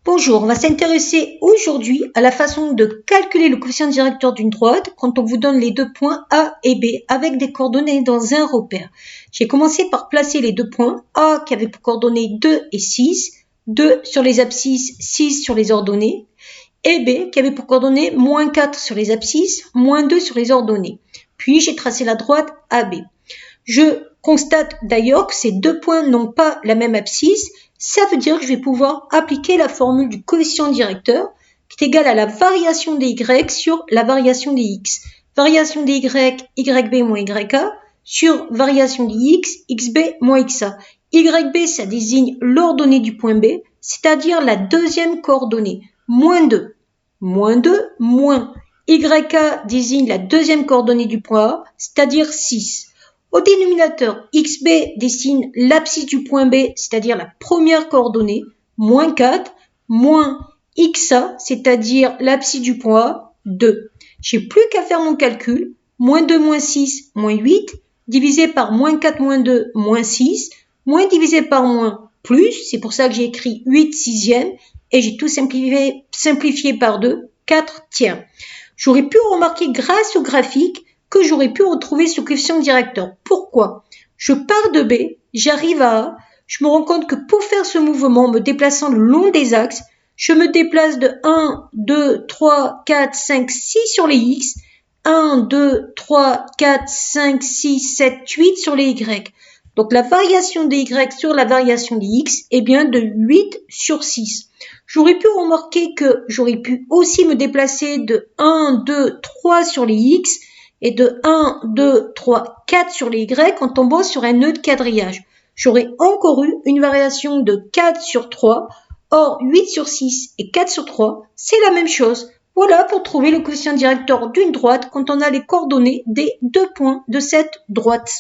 Bonjour, on va s'intéresser aujourd'hui à la façon de calculer le coefficient directeur d'une droite quand on vous donne les deux points A et B avec des coordonnées dans un repère. J'ai commencé par placer les deux points A qui avait pour coordonnées 2 et 6, 2 sur les abscisses, 6 sur les ordonnées, et B qui avait pour coordonnées moins 4 sur les abscisses, moins 2 sur les ordonnées. Puis j'ai tracé la droite AB. Je constate d'ailleurs que ces deux points n'ont pas la même abscisse. Ça veut dire que je vais pouvoir appliquer la formule du coefficient directeur qui est égale à la variation des y sur la variation des x. Variation des y, yb moins yk, sur variation des x, xb moins xa. Yb, ça désigne l'ordonnée du point B, c'est-à-dire la deuxième coordonnée, moins 2. Moins 2, moins. Yk désigne la deuxième coordonnée du point A, c'est-à-dire 6. Au dénominateur, xb dessine l'abscisse du point B, c'est-à-dire la première coordonnée, moins 4, moins xa, c'est-à-dire l'abscisse du point A, 2. J'ai plus qu'à faire mon calcul, moins 2 moins 6, moins 8, divisé par moins 4 moins 2, moins 6, moins divisé par moins, plus, c'est pour ça que j'ai écrit 8 sixièmes, et j'ai tout simplifié par 2, 4 tiers. J'aurais pu remarquer grâce au graphique que j'aurais pu retrouver ce coefficient directeur. Pourquoi? Je pars de B, j'arrive à A, je me rends compte que pour faire ce mouvement, me déplaçant le long des axes, je me déplace de 1, 2, 3, 4, 5, 6 sur les X, 1, 2, 3, 4, 5, 6, 7, 8 sur les Y. Donc la variation des Y sur la variation des X est bien de 8 sur 6. J'aurais pu remarquer que j'aurais pu aussi me déplacer de 1, 2, 3 sur les X, et de 1, 2, 3, 4 sur les Y en tombant sur un nœud de quadrillage. J'aurais encore eu une variation de 4 sur 3. Or, 8 sur 6 et 4 sur 3, c'est la même chose. Voilà pour trouver le coefficient directeur d'une droite quand on a les coordonnées des deux points de cette droite.